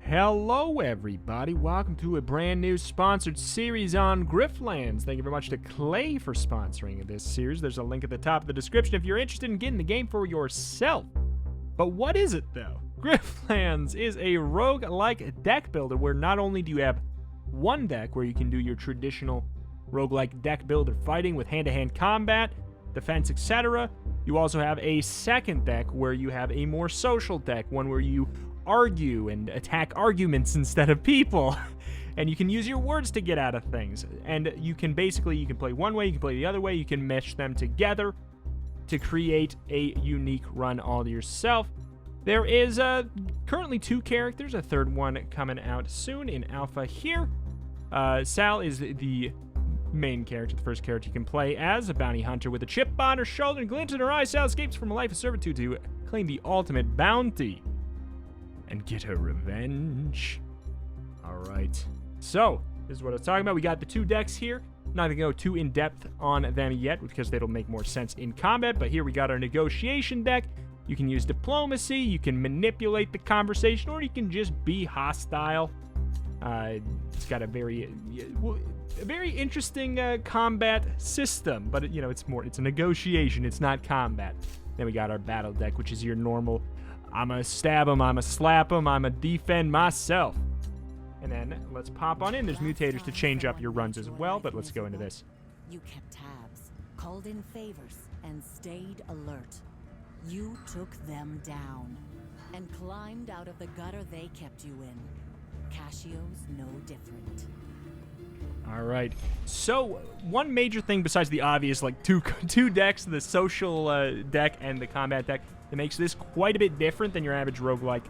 Hello everybody, welcome to a brand new sponsored series on Griftlands. Thank you very much to Klei for sponsoring this series. There's a link at the top of the description if you're interested in getting the game for yourself. But what is it though? Griftlands is a roguelike deck builder where not only do you have one deck where you can do your traditional roguelike deck builder fighting with hand-to-hand combat, defense, etc. You also have a second deck where you have a more social deck, one where you argue and attack arguments instead of people. And you can use your words to get out of things. And you can play one way, you can play the other way, you can mesh them together to create a unique run all to yourself. There is currently 2 characters, a third one coming out soon in alpha here. Sal is the main character, the first character you can play as, a bounty hunter with a chip on her shoulder and glint in her eyes. Sal escapes from a life of servitude to claim the ultimate bounty and get her revenge. Alright, so this is what I was talking about. We got the 2 decks here. Not going to go too in-depth on them yet because they'll make more sense in combat, but here we got our negotiation deck. You can use diplomacy, you can manipulate the conversation, or you can just be hostile. It's got a very interesting combat system, but it's a negotiation, it's not combat. Then we got our battle deck, which is your normal I'ma stab him, I'ma slap him, I'ma defend myself. And then let's pop on in. There's mutators to change up your runs as well, but let's go into this. You kept tabs, called in favors, and stayed alert. You took them down and climbed out of the gutter they kept you in. Casio's no different. All right. So one major thing besides the obvious, like two decks, the social deck and the combat deck, that makes this quite a bit different than your average roguelike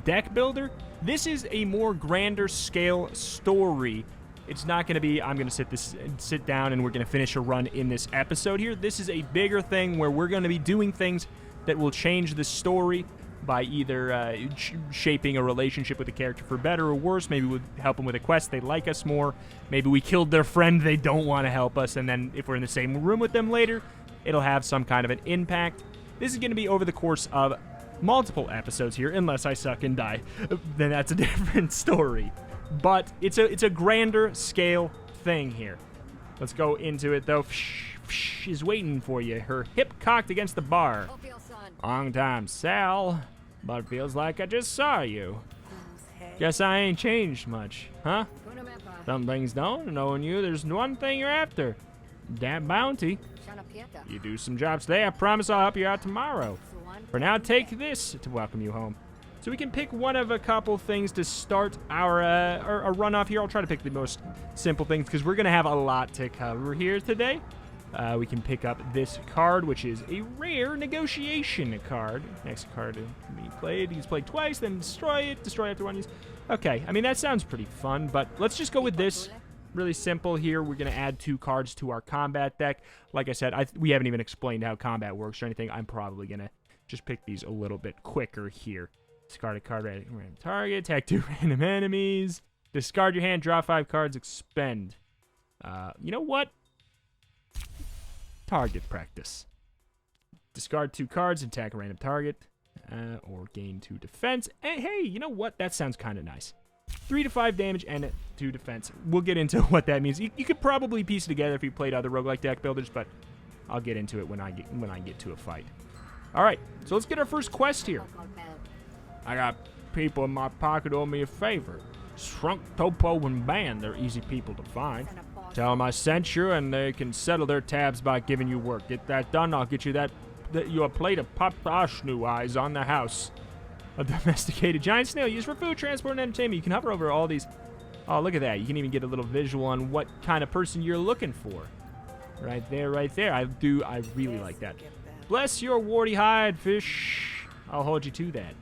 deck builder. This is a more grander scale story. It's not going to be, I'm going to sit down and we're going to finish a run in this episode here. This is a bigger thing where we're going to be doing things that will change the story by either shaping a relationship with a character for better or worse. Maybe we'll help them with a quest, they like us more. Maybe we killed their friend, they don't want to help us, and then if we're in the same room with them later, it'll have some kind of an impact. This is going to be over the course of multiple episodes here, unless I suck and die. Then that's a different story. But it's a grander scale thing here. Let's go into it, though. Is waiting for you, her hip cocked against the bar. Long time, Sal, but feels like I just saw you. Guess I ain't changed much, huh? Some things don't. Knowing you, there's one thing you're after. That bounty. You do some jobs today, I promise I'll help you out tomorrow. For now, take this to welcome you home. So we can pick one of a couple things to start our run off here. I'll try to pick the most simple things because we're going to have a lot to cover here today. We can pick up this card, which is a rare negotiation card. Next card to be played. You can play twice, then destroy it. Destroy after one use. Okay, I mean, that sounds pretty fun, but let's just go with this. Really simple here. We're going to add 2 cards to our combat deck. Like I said, we haven't even explained how combat works or anything. I'm probably going to just pick these a little bit quicker here. Discard a card, random target, attack 2 random enemies. Discard your hand, draw 5 cards, expend. You know what? Target practice. Discard 2 cards, attack a random target, or gain 2 defense. And hey, you know what? That sounds kind of nice. 3 to 5 damage and 2 defense. We'll get into what that means. You could probably piece it together if you played other roguelike deck builders, but I'll get into it when I get to a fight. All right, so let's get our first quest here. I got people in my pocket owe me a favor. Shrunk, Topo, and Benn. They're easy people to find. Tell them I sent you, and they can settle their tabs by giving you work. Get that done, I'll get you a plate of popped Ashnu eyes on the house. A domesticated giant snail used for food, transport, and entertainment. You can hover over all these. Oh, look at that. You can even get a little visual on what kind of person you're looking for. Right there, right there. I really like that. Bless your warty hide, fish. I'll hold you to that.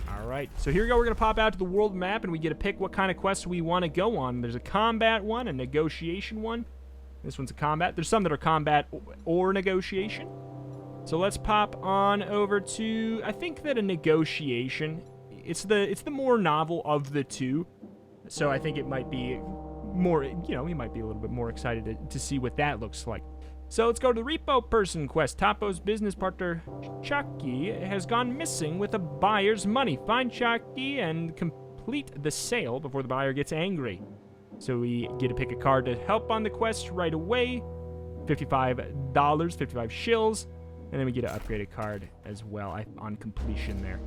All right, so here we go. We're going to pop out to the world map, and we get to pick what kind of quests we want to go on. There's a combat one, a negotiation one. This one's a combat. There's some that are combat or negotiation. So let's pop on over to, I think that a negotiation, it's the more novel of the 2. So I think it might be more, you might be a little bit more excited to see what that looks like. So let's go to the repo person quest. Topo's business partner, Chucky, has gone missing with a buyer's money. Find Chucky and complete the sale before the buyer gets angry. So we get to pick a card to help on the quest right away. $55, 55 shills. And then we get to upgrade a card as well on completion there.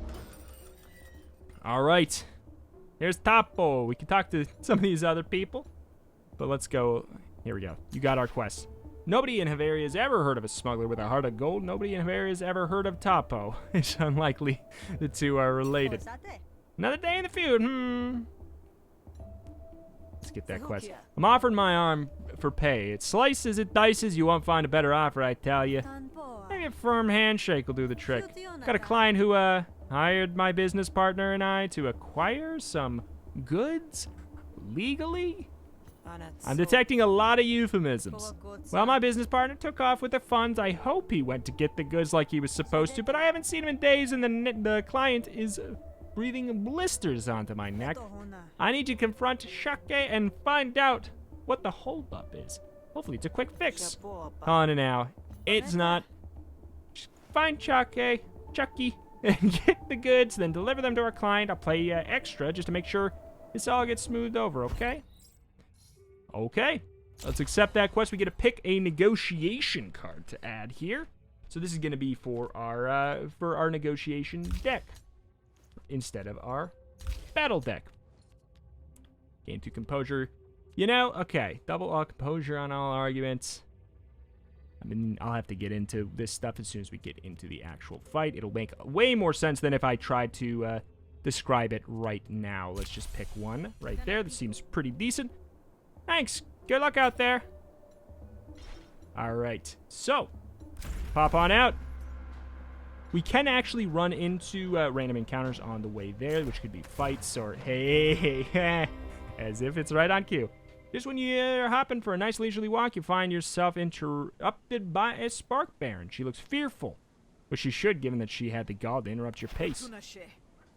All right. Here's Topo. We can talk to some of these other people. But let's go. Here we go. You got our quest. Nobody in Havaria has ever heard of a smuggler with a heart of gold. Nobody in Havaria has ever heard of Topo. It's unlikely the two are related. Another day in the feud. Let's get that quest. I'm offering my arm for pay. It slices, it dices. You won't find a better offer, I tell you. Maybe a firm handshake will do the trick. Got a client who hired my business partner and I to acquire some goods legally. I'm detecting a lot of euphemisms. Well, my business partner took off with the funds. I hope he went to get the goods like he was supposed to, but I haven't seen him in days, and the client is breathing blisters onto my neck. I need to confront Shake and find out what the holdup is. Hopefully it's a quick fix. On and now. It's not. Just find Chucky, and get the goods, then deliver them to our client. I'll play extra just to make sure this all gets smoothed over, okay? Okay, let's accept that quest. We get to pick a negotiation card to add here. So this is going to be for our negotiation deck instead of our battle deck. Gain 2 composure. You know, okay, double all composure on all arguments. I mean, I'll have to get into this stuff as soon as we get into the actual fight. It'll make way more sense than if I tried to describe it right now. Let's just pick one right there. This seems pretty decent. Thanks. Good luck out there. All right. So, pop on out. We can actually run into random encounters on the way there, which could be fights or hey, as if it's right on cue. Just when you're hopping for a nice leisurely walk, you find yourself interrupted by a spark baron. She looks fearful, which she should, given that she had the gall to interrupt your pace.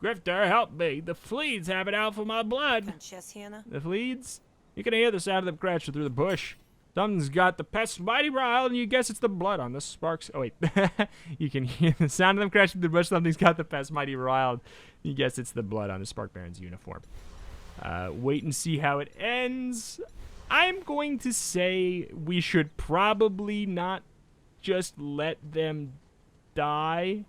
Grifter, help me. The fleas have it out for my blood. The fleas? You can hear the sound of them crashing through the bush. Something's got the pest mighty riled, and you guess it's the blood on the sparks. Oh, wait. You can hear the sound of them crashing through the bush. Something's got the pest mighty riled. You guess it's the blood on the Spark Baron's uniform. Wait and see how it ends. I'm going to say we should probably not just let them die.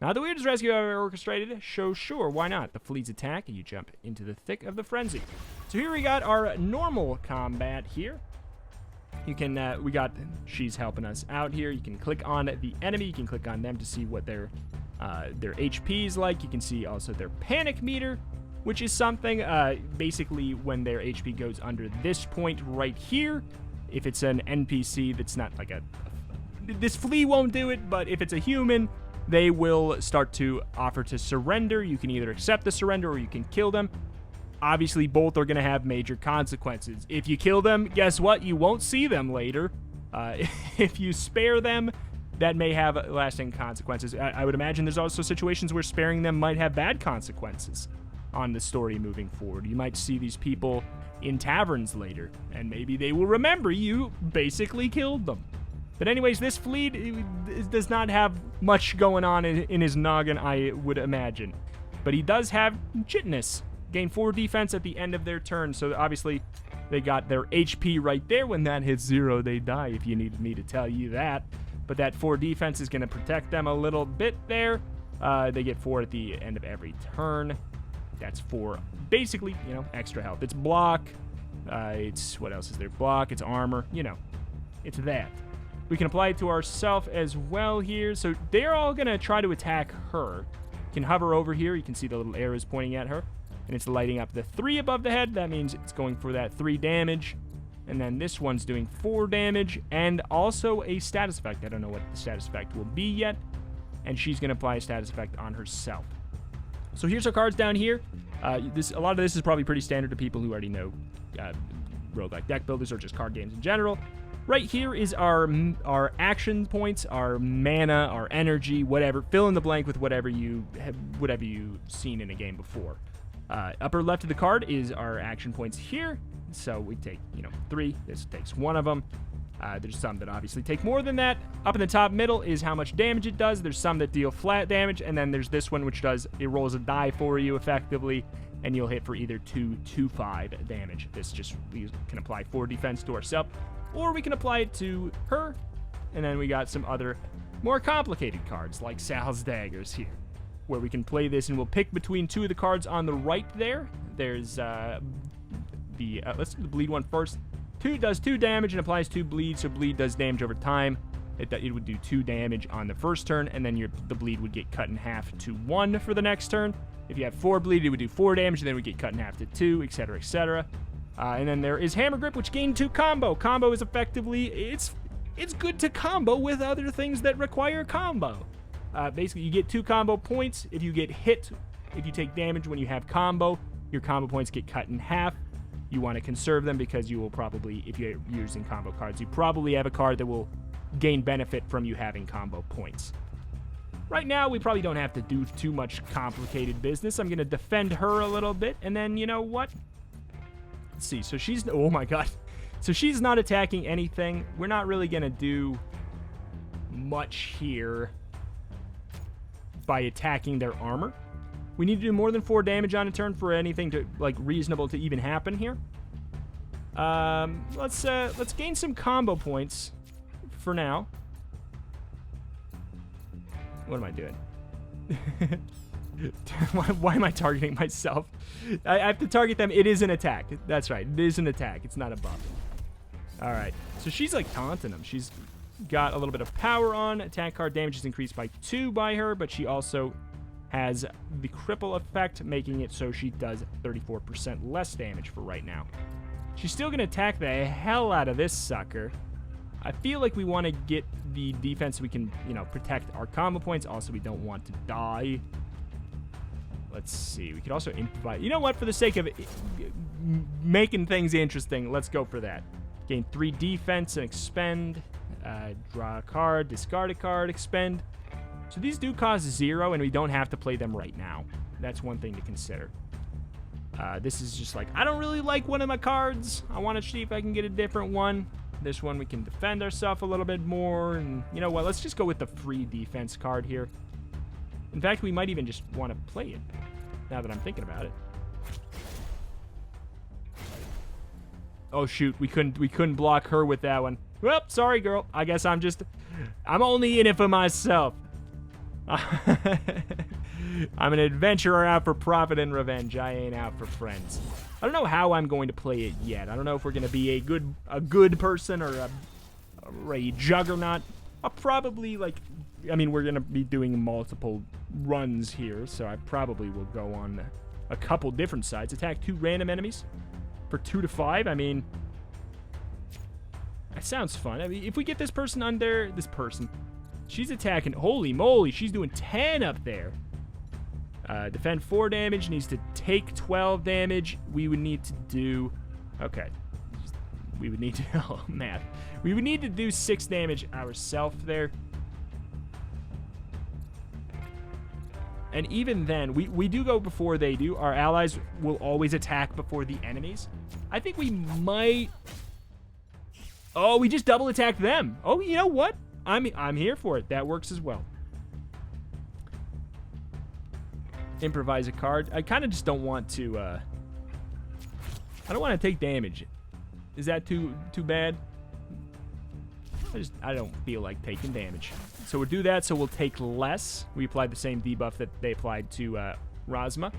Not the weirdest rescue I've ever orchestrated. Sure, why not? The fleas attack, and you jump into the thick of the frenzy. So here we got our normal combat here. You can, she's helping us out here. You can click on the enemy. You can click on them to see what their HP is like. You can see also their panic meter, which is something, basically when their HP goes under this point right here, if it's an NPC that's not like this flea won't do it, but if it's a human, they will start to offer to surrender. You can either accept the surrender or you can kill them. Obviously, both are going to have major consequences. If you kill them, guess what? You won't see them later. If you spare them, that may have lasting consequences. I would imagine there's also situations where sparing them might have bad consequences on the story moving forward. You might see these people in taverns later, and maybe they will remember you basically killed them. But anyways, this flea does not have much going on in his noggin, I would imagine. But he does have jitness. Gain 4 defense at the end of their turn, so obviously they got their HP right there. When that hits 0, they die, if you needed me to tell you that. But that 4 defense is going to protect them a little bit there. They get 4 at the end of every turn. That's 4, basically, extra health. It's block. It's, what else is there? Block, it's armor, it's that. We can apply it to ourselves as well here. So they're all going to try to attack her. You can hover over here. You can see the little arrows pointing at her. And it's lighting up the 3 above the head. That means it's going for that 3 damage. And then this one's doing 4 damage. And also a status effect. I don't know what the status effect will be yet. And she's going to apply a status effect on herself. So here's our cards down here. A lot of this is probably pretty standard to people who already know roguelike deck builders or just card games in general. Right here is our action points, our mana, our energy, whatever. Fill in the blank with whatever you've seen in a game before. Upper left of the card is our action points here. So we take, 3. This takes 1 of them. There's some that obviously take more than that. Up in the top middle is how much damage it does. There's some that deal flat damage, and then there's this one which does, it rolls a die for you effectively, and you'll hit for either 2 to 5 damage. This just, we can apply 4 defense to ourselves, or we can apply it to her, and then we got some other more complicated cards, like Sal's Daggers here, where we can play this, and we'll pick between 2 of the cards on the right there. There's let's do the bleed one first. 2 does 2 damage and applies 2 bleed, so bleed does damage over time. It would do 2 damage on the first turn, and then the bleed would get cut in half to 1 for the next turn. If you have 4 bleed, it would do 4 damage, and then it would get cut in half to 2, etc., etc. And then there is Hammer Grip, which gain 2 combo. Combo is effectively, it's good to combo with other things that require combo. Basically, you get 2 combo points. If you get hit, if you take damage when you have combo, your combo points get cut in half. You want to conserve them because you will probably, if you're using combo cards, you probably have a card that will gain benefit from you having combo points. Right now, we probably don't have to do too much complicated business. I'm going to defend her a little bit, and then, you know what? Let's see. So she's, oh my god. So she's not attacking anything. We're not really going to do much here by attacking their armor. We need to do more than 4 damage on a turn for anything to, like, reasonable to even happen here. Let's gain some combo points for now. What am I doing? Why am I targeting myself? I have to target them. It is an attack. That's right. It is an attack. It's not a buff. All right. So she's, like, taunting them. She's got a little bit of power on. Attack card damage is increased by 2 by her, but she also has the cripple effect, making it so she does 34% less damage for right now. She's still going to attack the hell out of this sucker. I feel like we want to get the defense so we can, you know, protect our combo points. Also, we don't want to die. Let's see. We could also improvise. You know what? For the sake of making things interesting, let's go for that. Gain 3 defense and expend. Draw a card, discard a card, expend. So these do cost 0, and we don't have to play them right now. That's one thing to consider. This is just like, I don't really like one of my cards. I want to see if I can get a different one. This one we can defend ourselves a little bit more. And you know what? Let's just go with the free defense card here. In fact, we might even just want to play it, now that I'm thinking about it. Oh, shoot. We couldn't block her with that one. Well, sorry, girl. I guess I'm only in it for myself. I'm an adventurer out for profit and revenge. I ain't out for friends. I don't know how I'm going to play it yet. I don't know if we're going to be a good person or a juggernaut. I'll probably, like, I mean, we're going to be doing multiple runs here, so I probably will go on a couple different sides. Attack 2 random enemies for 2 to 5. I mean, that sounds fun. I mean, if we get this person under, she's attacking. Holy moly, she's doing 10 up there. Defend 4 damage, needs to take 12 damage. We would need to do, okay. We would need to, oh, math. We would need to do 6 damage ourselves there. And even then, we do go before they do. Our allies will always attack before the enemies. I think we might, oh, we just double attack them. Oh, you know what? I'm here for it. That works as well. Improvise a card. I kind of just don't want to, I don't want to take damage. Is that too bad? I don't feel like taking damage. So we'll do that, so we'll take less. We applied the same debuff that they applied to Rosma.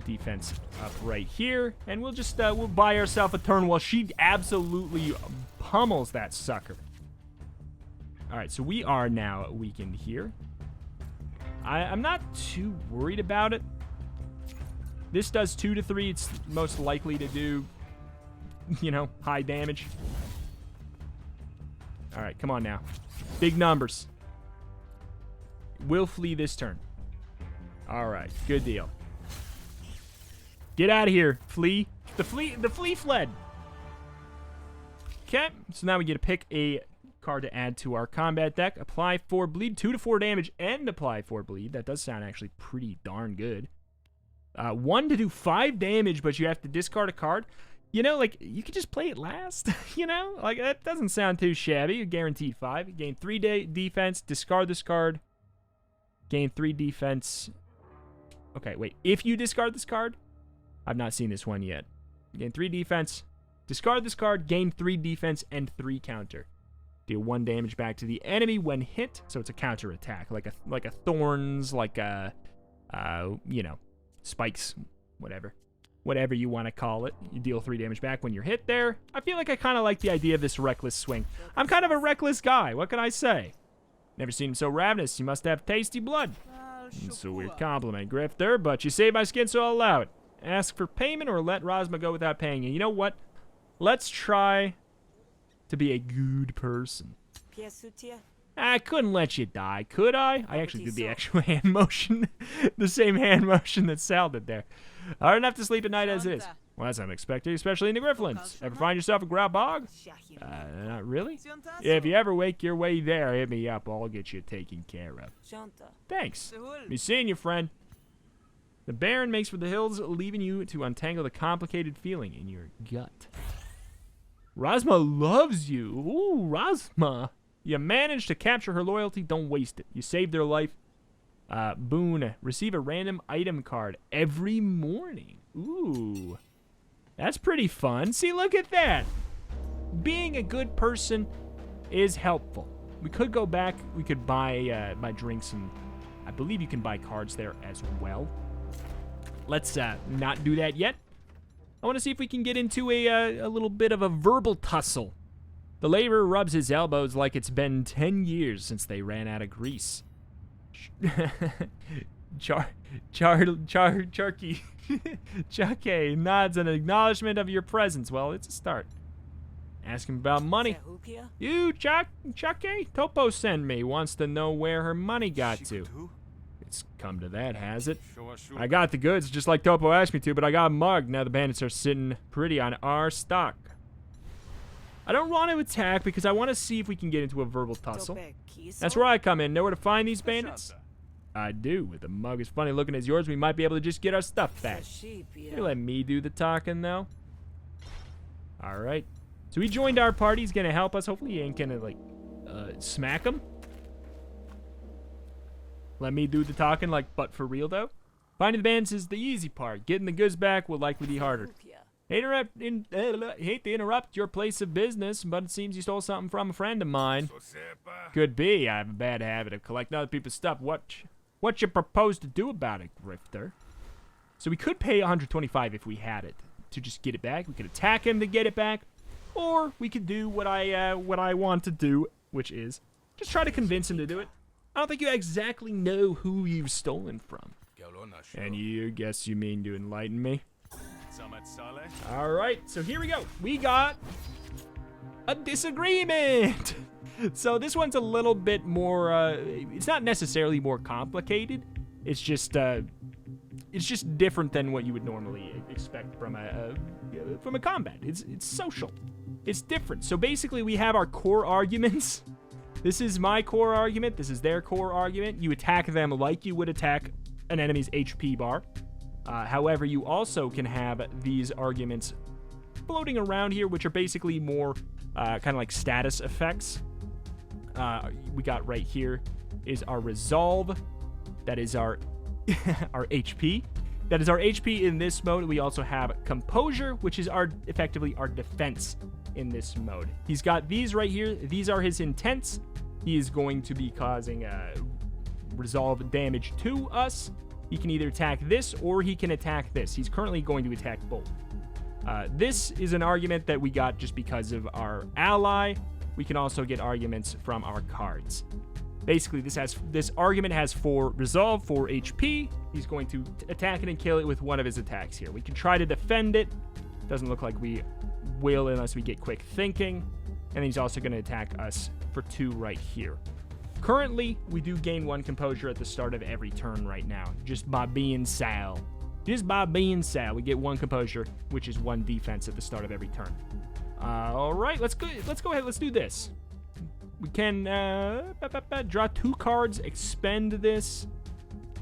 Defense up right here. And we'll just, we'll buy ourselves a turn while she absolutely pummels that sucker. Alright, so we are now weakened here. I'm not too worried about it. This does 2 to 3. It's most likely to do, you know, high damage. Alright, come on now. Big numbers. We'll flee this turn. Alright, good deal. Get out of here, flee. The flea fled. Okay, so now we get to pick a card to add to our combat deck. Apply 4 bleed, 2 to 4 damage, and apply 4 bleed. That does sound actually pretty darn good. 1 to do 5 damage, but you have to discard a card. You know, like, you could just play it last, you know? Like, that doesn't sound too shabby. Guaranteed 5. You gain 3 defense, discard this card. Gain 3 defense. Okay, wait. If you discard this card, I've not seen this one yet. Gain 3 defense, discard this card, gain 3 defense, and 3 counter. Deal 1 damage back to the enemy when hit, so it's a counter attack. Like a thorns, like a, you know, spikes, whatever. Whatever you want to call it. You deal 3 damage back when you're hit there. I feel like I kind of like the idea of this reckless swing. I'm kind of a reckless guy. What can I say? Never seen him so ravenous. You must have tasty blood. It's a weird compliment, Grifter, but you saved my skin, so I'll allow it. Ask for payment or let Rosma go without paying you. You know what? Let's try to be a good person. I couldn't let you die, could I? I actually did the actual hand motion. The same hand motion that Sal did there. Hard enough to sleep at night as is. Well, that's unexpected, especially in the Griftlands. Ever find yourself a grab bog? Not really. If you ever wake your way there, hit me up. I'll get you taken care of. Thanks. Be seeing you, friend. The Baron makes for the hills, leaving you to untangle the complicated feeling in your gut. Rosma loves you. Ooh, Rosma. You managed to capture her loyalty. Don't waste it. You saved her life. Boon. Receive a random item card every morning. Ooh. That's pretty fun. See, look at that. Being a good person is helpful. We could go back. We could buy drinks, and I believe you can buy cards there as well. Let's not do that yet. I want to see if we can get into a little bit of a verbal tussle. The laborer rubs his elbows like it's been 10 years since they ran out of grease. Charky Chucky nods an acknowledgement of your presence. Well, it's a start. Ask him about money. You, Chucky? Topo sent me. Wants to know where her money got to. It's come to that, has it? I got the goods just like Topo asked me to, but I got mugged. Now the bandits are sitting pretty on our stock. I don't want to attack because I want to see if we can get into a verbal tussle. That's where I come in. Know where to find these bandits? I do. With a mug as funny looking as yours, we might be able to just get our stuff back. You let me do the talking, though. Alright. So he joined our party. He's going to help us. Hopefully he ain't going to, like, smack him. Let me do the talking, like, but for real, though. Finding the bandits is the easy part. Getting the goods back will likely be harder. Hate to interrupt your place of business, but it seems you stole something from a friend of mine. Could be. I have a bad habit of collecting other people's stuff. What you propose to do about it, Grifter? So we could pay 125 if we had it to just get it back. We could attack him to get it back, or we could do what I want to do, which is just try to convince him to do it. I don't think you exactly know who you've stolen from. And you guess you mean to enlighten me? Alright, so here we go. We got a disagreement. So this one's a little bit more, it's not necessarily more complicated. It's just different than what you would normally expect from a combat. It's social. It's different. So basically we have our core arguments. This is my core argument. This is their core argument. You attack them like you would attack an enemy's HP bar. However, you also can have these arguments floating around here, which are basically more kind of like status effects. We got right here is our resolve. That is our our HP. That is our HP in this mode. We also have composure, which is effectively our defense in this mode. He's got these right here. These are his intents. He is going to be causing resolve damage to us. He can either attack this or he can attack this. He's currently going to attack both. This is an argument that we got just because of our ally. We can also get arguments from our cards. Basically, this argument has 4 resolve, 4 HP. He's going to attack it and kill it with one of his attacks here. We can try to defend it. Doesn't look like we will unless we get quick thinking. And he's also going to attack us for 2 right here. Currently, we do gain 1 composure at the start of every turn right now, just by being Sal. Just by being Sal, we get 1 composure, which is 1 defense at the start of every turn. All right, let's go ahead. Let's do this. We can draw 2 cards, expend this,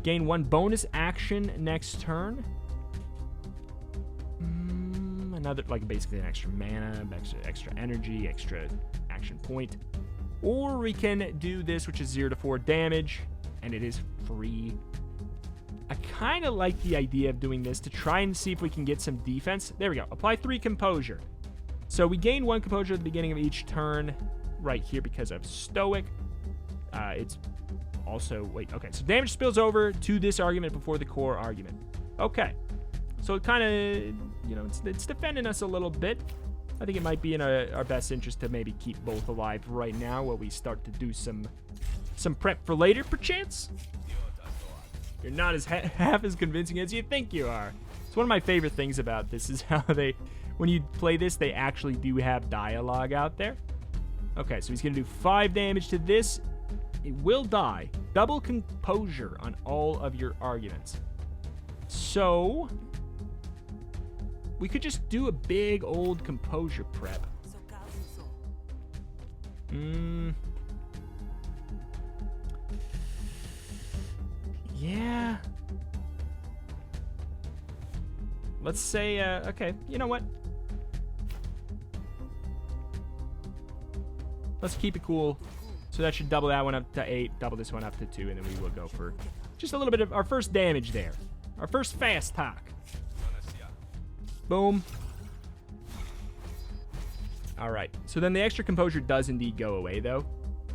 gain 1 bonus action next turn. another, like basically an extra mana, extra energy, extra action point. Or we can do this, which is 0 to 4 damage, and it is free. I kind of like the idea of doing this to try and see if we can get some defense. There we go. Apply 3 composure. So we gain 1 composure at the beginning of each turn right here because of Stoic. It's also, wait, okay. So damage spills over to this argument before the core argument. Okay. So it kind of, you know, it's defending us a little bit. I think it might be in our best interest to maybe keep both alive right now while we start to do some prep for later, perchance. You're not as half as convincing as you think you are. It's one of my favorite things about this is how they, when you play this, they actually do have dialogue out there. Okay, so he's going to do 5 damage to this. It will die. Double composure on all of your arguments. So we could just do a big old composure prep. Yeah. Let's say, okay, you know what? Let's keep it cool. So that should double that one up to 8, double this one up to 2, and then we will go for just a little bit of our first damage there. Our first fast talk. Boom. All right. So then the extra composure does indeed go away, though.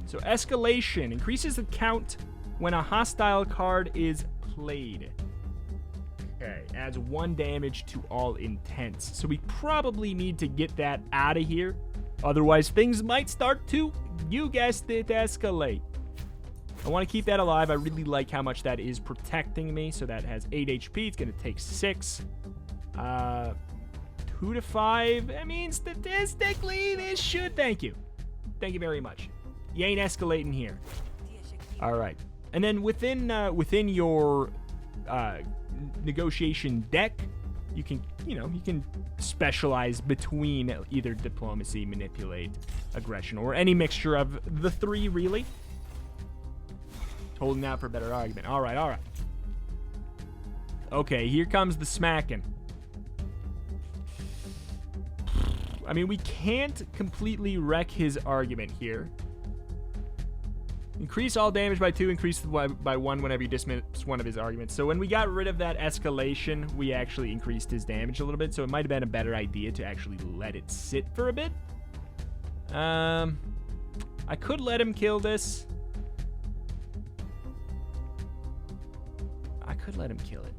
So escalation increases the count when a hostile card is played. Okay. Adds 1 damage to all intents. So we probably need to get that out of here. Otherwise, things might start to, you guessed it, escalate. I want to keep that alive. I really like how much that is protecting me. So that has 8 HP. It's going to take 6. 2 to 5. I mean, statistically, this should. Thank you. Thank you very much. You ain't escalating here. All right. And then within your negotiation deck, you can specialize between either diplomacy, manipulate, aggression, or any mixture of the 3, really. Holding out for a better argument. All right, all right. Okay, here comes the smacking. I mean, we can't completely wreck his argument here. Increase all damage by 2, increase by 1 whenever you dismiss one of his arguments. So when we got rid of that escalation, we actually increased his damage a little bit. So it might have been a better idea to actually let it sit for a bit. I could let him kill this. I could let him kill it.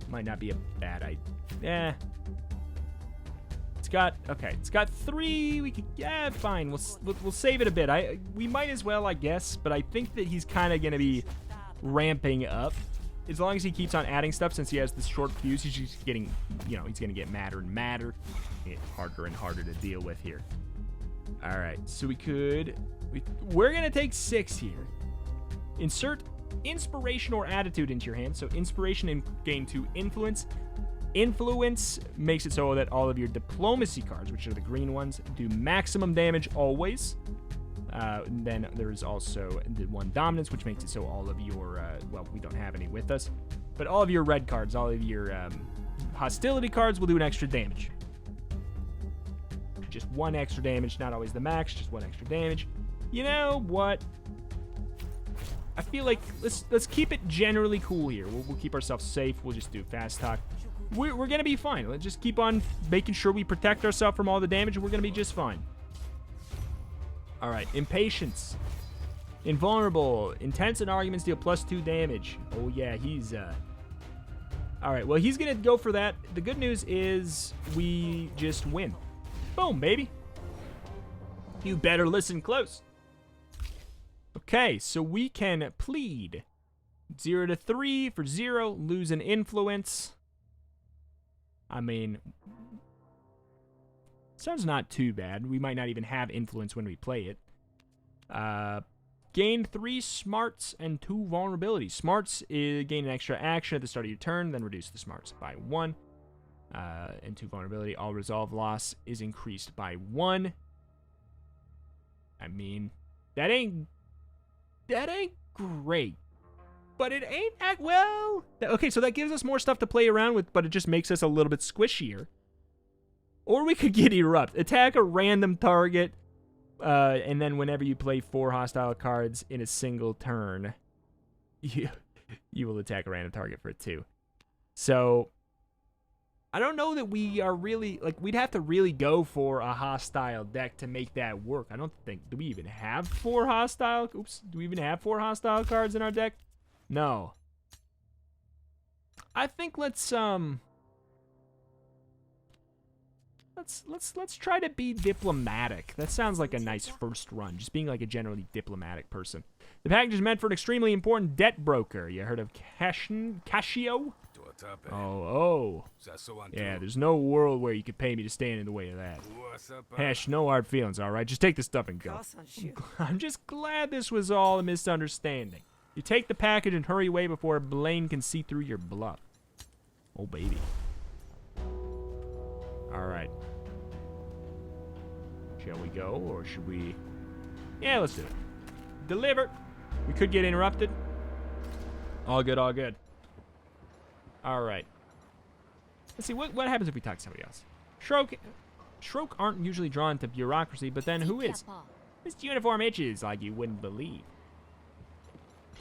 Might not be a bad idea. Yeah. It's got 3. We could, yeah, fine. We'll save it a bit. We might as well, I guess. But I think that he's kind of gonna be ramping up. As long as he keeps on adding stuff, since he has this short fuse, he's just getting, you know, he's gonna get madder and madder. It's harder and harder to deal with here. All right, so we're gonna take 6 here. Insert inspiration or attitude into your hand. So inspiration and gain 2 influence. Influence makes it so that all of your diplomacy cards, which are the green ones, do maximum damage always. Then there's also the 1 dominance, which makes it so all of your, well, we don't have any with us, but all of your red cards, all of your hostility cards will do an extra damage. Just 1 extra damage, not always the max, just 1 extra damage. You know what? I feel like let's keep it generally cool here. We'll keep ourselves safe. We'll just do fast talk. We're going to be fine. Let's just keep on making sure we protect ourselves from all the damage, and we're going to be just fine. All right, impatience. Invulnerable. Intense and arguments deal +2 damage. Oh, yeah, he's... All right, well, he's going to go for that. The good news is we just win. Boom, baby. You better listen close. Okay, so we can plead. 0 to 3 for 0. Lose an influence. I mean, sounds not too bad. We might not even have influence when we play it. Gain 3 smarts and 2 vulnerabilities. Smarts is gain an extra action at the start of your turn, then reduce the smarts by 1. And 2 vulnerability. All resolve loss is increased by 1. I mean, that ain't great. But it ain't well. Okay, so that gives us more stuff to play around with, but it just makes us a little bit squishier. Or we could get Erupt. Attack a random target, and then whenever you play 4 hostile cards in a single turn, you will attack a random target for 2. So, I don't know that we are really, like, we'd have to really go for a hostile deck to make that work. I don't think, do we even have 4 hostile, do we even have 4 hostile cards in our deck? No. I think let's try to be diplomatic. That sounds like a nice first run, just being like a generally diplomatic person. The package is meant for an extremely important debt broker. You heard of Cashio? Oh. Yeah, there's no world where you could pay me to stand in the way of that. Hash, no hard feelings, all right? Just take the stuff and go. I'm just glad this was all a misunderstanding. You take the package and hurry away before Blaine can see through your bluff. Oh, baby. All right. Shall we go, or should we? Yeah, let's do it. Deliver. We could get interrupted. All good, all good. All right. Let's see, what happens if we talk to somebody else? Shroke aren't usually drawn to bureaucracy, but then who is? This uniform itches like you wouldn't believe.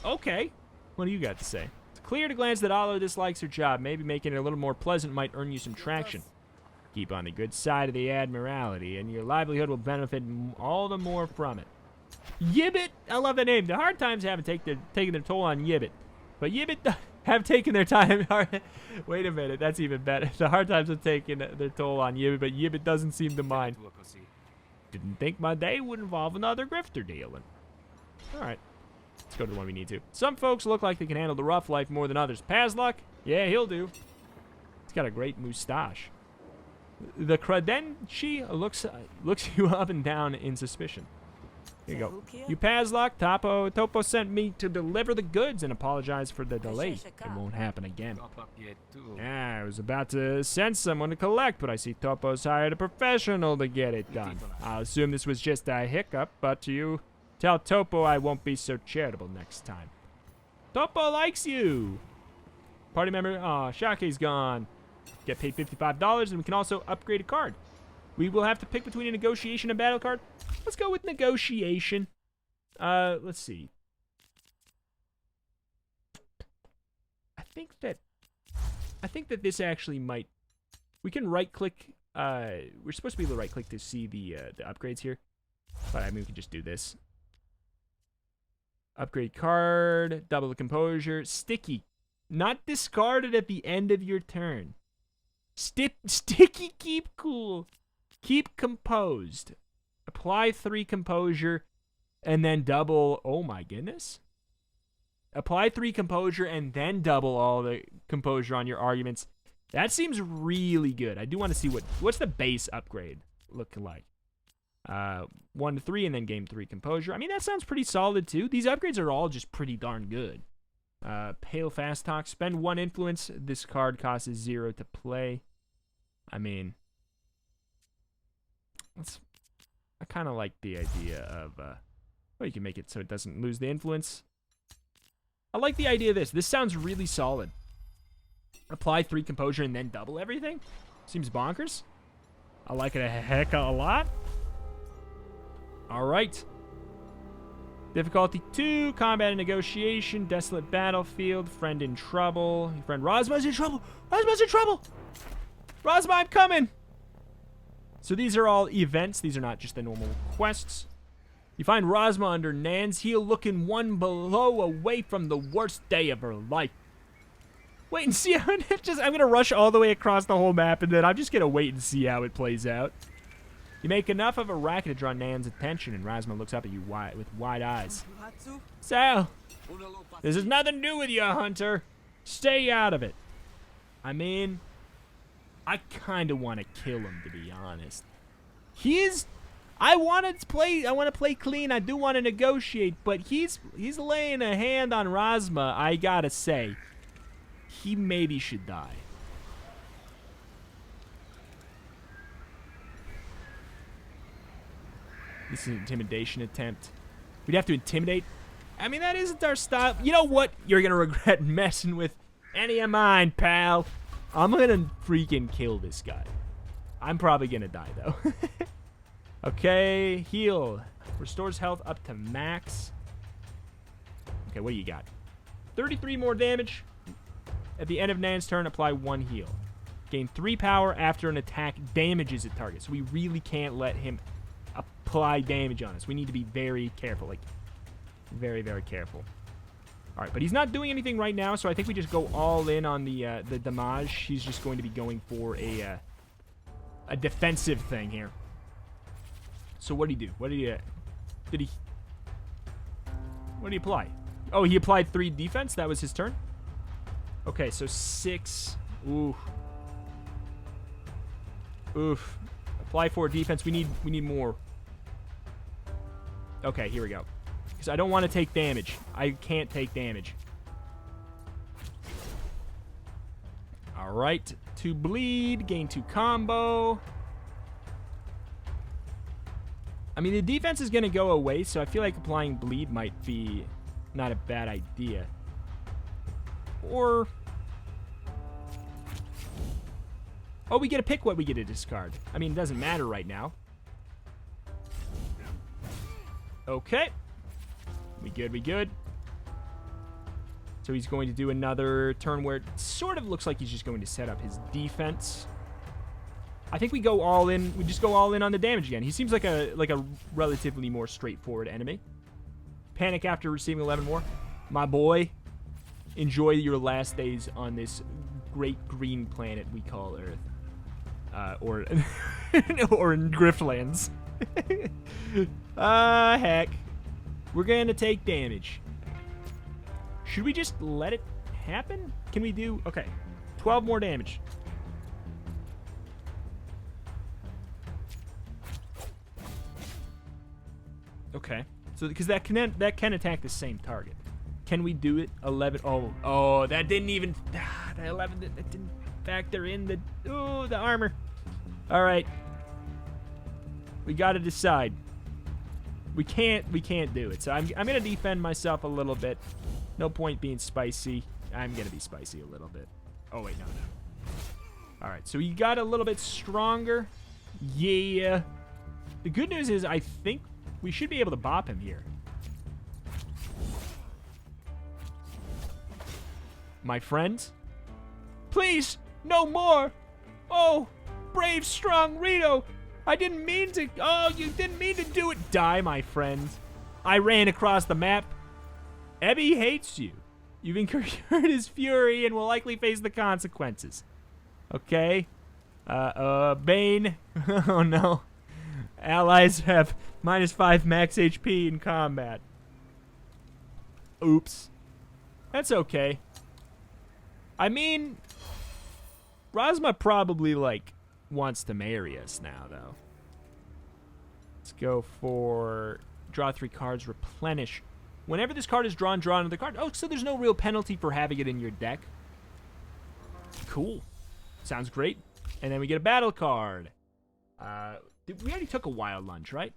Okay. What do you got to say? It's clear at a glance that Alo dislikes her job. Maybe making it a little more pleasant might earn you some traction. Keep on the good side of the Admiralty, and your livelihood will benefit all the more from it. Yibbit! I love that name. The hard times haven't taken their toll on Yibbit. But Yibbit have taken their time. Wait a minute, that's even better. The hard times have taken their toll on Yibbit, but Yibbit doesn't seem to mind. Didn't think my day would involve another grifter dealing. Alright. Let's go to the one we need to. Some folks look like they can handle the rough life more than others. Pazluck? Yeah, he'll do. He's got a great moustache. The Credenci looks you up and down in suspicion. Here you go. You Pazluck, Topo sent me to deliver the goods and apologize for the delay. It won't happen again. Yeah, I was about to send someone to collect, but I see Topo's hired a professional to get it done. I'll assume this was just a hiccup, but you tell Topo I won't be so charitable next time. Topo likes you. Party member, aw, Shake's gone. Get paid $55, and we can also upgrade a card. We will have to pick between a negotiation and battle card. Let's go with negotiation. Let's see. I think that this actually might. We can right click. We're supposed to be able to right click to see the upgrades here, but I mean we can just do this. Upgrade card, double the composure, sticky, not discarded at the end of your turn. Sticky, keep cool. Keep composed. Apply 3 composure, and then double. Oh my goodness. Apply 3 composure, and then double all the composure on your arguments. That seems really good. I do want to see what's the base upgrade looking like. 1 to 3, and then game 3 composure. I mean, that sounds pretty solid too. These upgrades are all just pretty darn good. Pale Fast Talk. Spend 1 influence. This card costs 0 to play. I mean, I kind of like the idea of, well, you can make it so it doesn't lose the influence. I like the idea of this. This sounds really solid. Apply 3 composure and then double everything? Seems bonkers. I like it a heck of a lot. All right. Difficulty 2, combat and negotiation, desolate battlefield, friend in trouble. Your friend Rosma's in trouble. Rosma's in trouble. Rosma, I'm coming. So these are all events. These are not just the normal quests. You find Rosma under Nan's heel, looking 1 below away from the worst day of her life. Wait and see how it just. I'm gonna rush all the way across the whole map, and then I'm just gonna wait and see how it plays out. You make enough of a racket to draw Nan's attention, and Rosma looks up at you with wide eyes. Sal, this has nothing to do with you, Hunter. Stay out of it. I mean, I kind of want to kill him, to be honest. I want to play clean. I do want to negotiate, but he's laying a hand on Rosma. I gotta say, he maybe should die. This is an intimidation attempt. We'd have to intimidate. I mean, that isn't our style. You know what? You're gonna regret messing with any of mine, pal. I'm gonna freaking kill this guy. I'm probably gonna die, though. Okay, heal. Restores health up to max. Okay, what do you got? 33 more damage. At the end of Nan's turn, apply 1 heal. Gain 3 power after an attack damages a target. So we really can't let him apply damage on us. We need to be very careful. Like, very, very careful. All right, but he's not doing anything right now, so I think we just go all in on the damage. He's just going to be going for a defensive thing here. So what did he do? What did he apply? Oh, he applied 3 defense. That was his turn. Okay, so 6. Ooh. Oof. Apply 4 defense. We need more. Okay, here we go. Because I don't want to take damage. I can't take damage. All right. 2 bleed. Gain 2 combo. I mean, the defense is going to go away, so I feel like applying bleed might be not a bad idea. Or... oh, we get to pick what we get to discard. I mean, it doesn't matter right now. Okay. We good, we good. So he's going to do another turn where it sort of looks like he's just going to set up his defense. I think we go all in. We just go all in on the damage again. He seems like a relatively more straightforward enemy. Panic after receiving 11 more. My boy, enjoy your last days on this great green planet we call Earth. Or in Griftlands. Heck. We're going to take damage. Should we just let it happen? Can we do... okay. 12 more damage. Okay. So, because that can attack the same target. Can we do it? 11... oh, that didn't even... that 11... that didn't factor in the... oh, the armor. All right. We got to decide. We can't do it. So I'm going to defend myself a little bit. No point being spicy. I'm going to be spicy a little bit. Oh, wait, no. All right, so he got a little bit stronger. Yeah. The good news is I think we should be able to bop him here. My friends? Please, no more. Oh, brave, strong Rito. I didn't mean to... oh, you didn't mean to do it. Die, my friend. I ran across the map. Ebby hates you. You've incurred his fury and will likely face the consequences. Okay. Bane. Oh, no. Allies have -5 max HP in combat. Oops. That's okay. I mean... Rosma probably, like... wants to marry us now, though. Let's go for draw 3 cards, replenish. Whenever this card is drawn, draw another card. Oh, so there's no real penalty for having it in your deck. Cool. Sounds great. And then we get a battle card. We already took a wild lunge, right?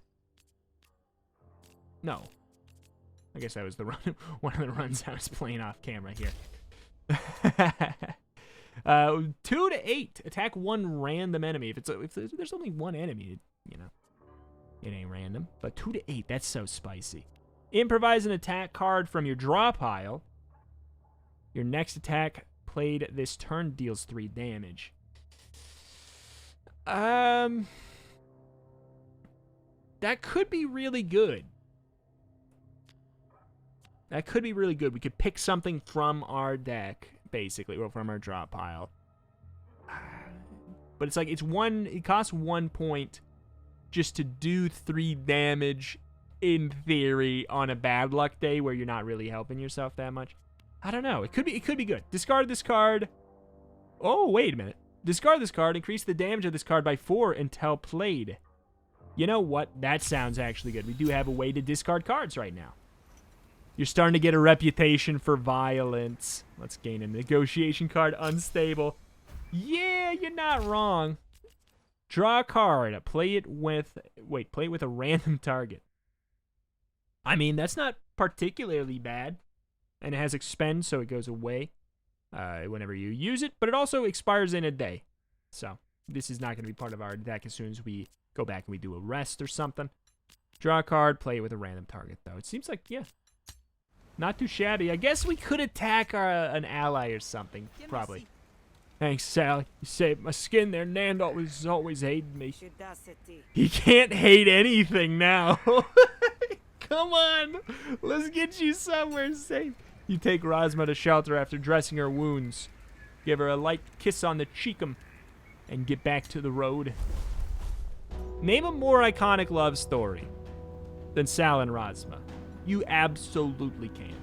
No. I guess that was the run, one of the runs I was playing off camera here. 2 to 8. Attack 1 random enemy. If there's only 1 enemy, you know, it ain't random. But 2 to 8, that's so spicy. Improvise an attack card from your draw pile. Your next attack played this turn deals 3 damage. That could be really good. That could be really good. We could pick something from our deck, basically, or from our draw pile. But it's like, it costs 1 point just to do 3 damage, in theory, on a bad luck day where you're not really helping yourself that much. I don't know. It could be good. Discard this card. Oh, wait a minute. Discard this card. Increase the damage of this card by 4 until played. You know what? That sounds actually good. We do have a way to discard cards right now. You're starting to get a reputation for violence. Let's gain a negotiation card. Unstable. Yeah, you're not wrong. Draw a card. Play it with a random target. I mean, that's not particularly bad. And it has expend, so it goes away whenever you use it. But it also expires in a day. So this is not going to be part of our deck as soon as we go back and we do a rest or something. Draw a card, play it with a random target, though. It seems like, yeah, not too shabby. I guess we could attack an ally or something, probably. Thanks, Sally. You saved my skin there. Nandor was always hating me. He can't hate anything now. Come on. Let's get you somewhere safe. You take Rosma to shelter after dressing her wounds. Give her a light kiss on the cheekum and get back to the road. Name a more iconic love story than Sal and Rosma. You absolutely can't.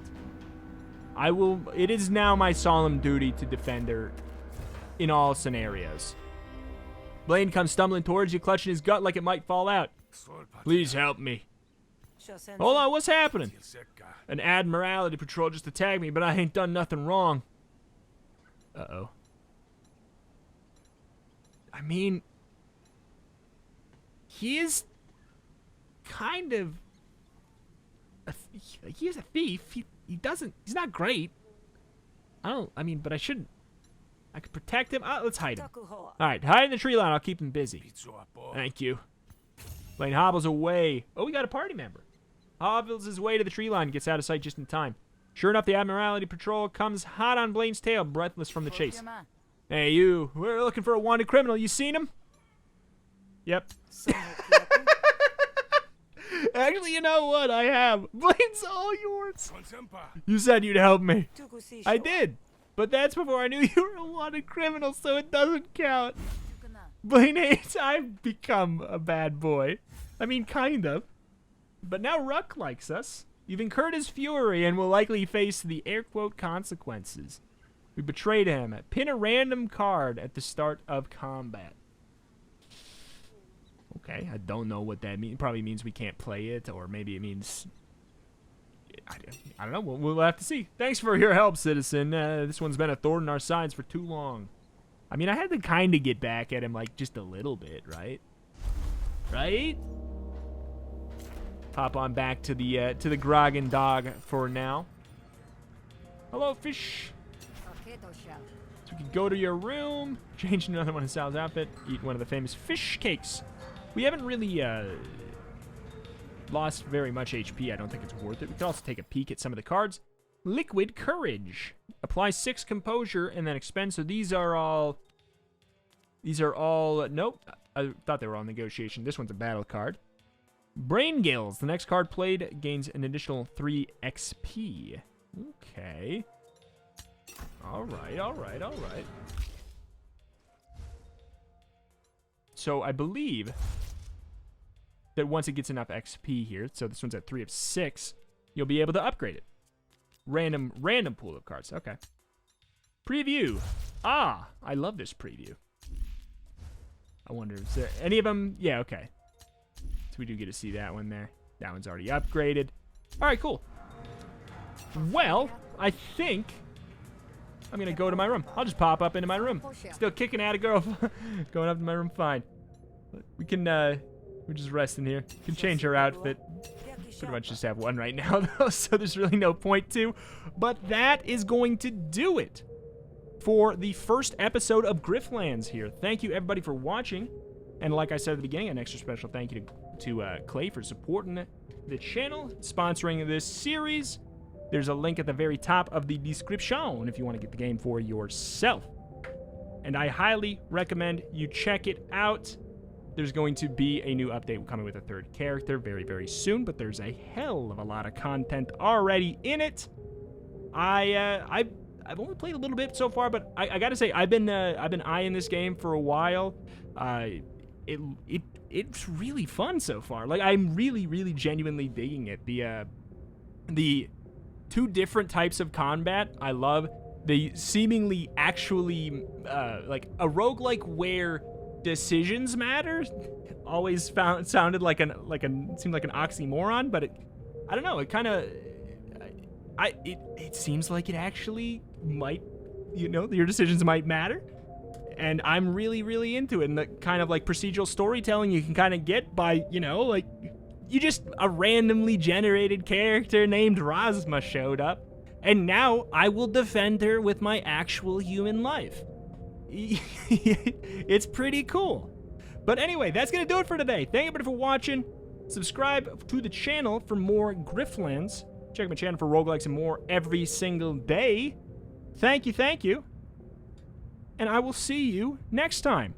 I will. It is now my solemn duty to defend her in all scenarios. Blaine comes stumbling towards you, clutching his gut like it might fall out. Please help me. Hold on, what's happening? An Admiralty patrol just attacked me, but I ain't done nothing wrong. Uh-oh. I mean, he is kind of he is a thief. He's not great. But I shouldn't. I could protect him. Let's hide him. All right, hide in the tree line. I'll keep him busy. Thank you. Blaine hobbles away. Oh, we got a party member. Hobbles his way to the tree line and gets out of sight just in time. Sure enough, the Admiralty patrol comes hot on Blaine's tail, breathless from the chase. Hey, you. We're looking for a wanted criminal. You seen him? Yep. Actually, you know what? I have. Blaine's all yours. You said you'd help me. I did. But that's before I knew you were a wanted criminal, so it doesn't count. Blaine hates I've become a bad boy. I mean, kind of. But now Ruck likes us. You've incurred his fury and will likely face the air quote consequences. We betrayed him. Pin a random card at the start of combat. Okay, I don't know what that means. It probably means we can't play it, or maybe it means... I don't know. We'll have to see. Thanks for your help, citizen. This one's been a thorn in our sides for too long. I mean, I had to kind of get back at him, like, just a little bit, right? Right? Pop on back to the grog and dog for now. Hello, fish. So we can go to your room, change another one of Sal's outfit, eat one of the famous fish cakes. We haven't really lost very much HP. I don't think it's worth it. We could also take a peek at some of the cards. Liquid Courage. Apply 6 composure and then expend. So these are all... Nope. I thought they were all negotiation. This one's a battle card. Brain Gills. The next card played gains an additional 3 XP. Okay. Alright. So I believe that once it gets enough XP here, so this one's at 3 of 6, you'll be able to upgrade it. Random pool of cards. Okay. Preview. Ah, I love this preview. I wonder, is there any of them? Yeah, okay. So we do get to see that one there. That one's already upgraded. All right, cool. Well, I think I'm going to go to my room. I'll just pop up into my room. Still kicking at a girl. Going up to my room, fine. We can, we're just resting here. We can change our outfit. Pretty much just have one right now, though, so there's really no point to. But that is going to do it for the first episode of Griftlands here. Thank you, everybody, for watching. And like I said at the beginning, an extra special thank you to Klei for supporting the channel, sponsoring this series. There's a link at the very top of the description if you want to get the game for yourself. And I highly recommend you check it out. There's going to be a new update coming with a 3rd character very, very soon, but there's a hell of a lot of content already in it. I've only played a little bit so far, but I gotta say I've been eyeing this game for a while. It's really fun so far. Like, I'm really genuinely digging it. The 2 different types of combat I love. The seemingly actually like a roguelike where decisions matter always sounded like seemed like an oxymoron, but I don't know, it kind of it seems like it actually might, your decisions might matter, and I'm really into it. And the kind of like procedural storytelling you can kind of get by like a randomly generated character named Rosma showed up, and now I will defend her with my actual human life. It's pretty cool. But anyway, that's going to do it for today. Thank everybody for watching. Subscribe to the channel for more Griftlands. Check my channel for roguelikes and more every single day. Thank you. And I will see you next time.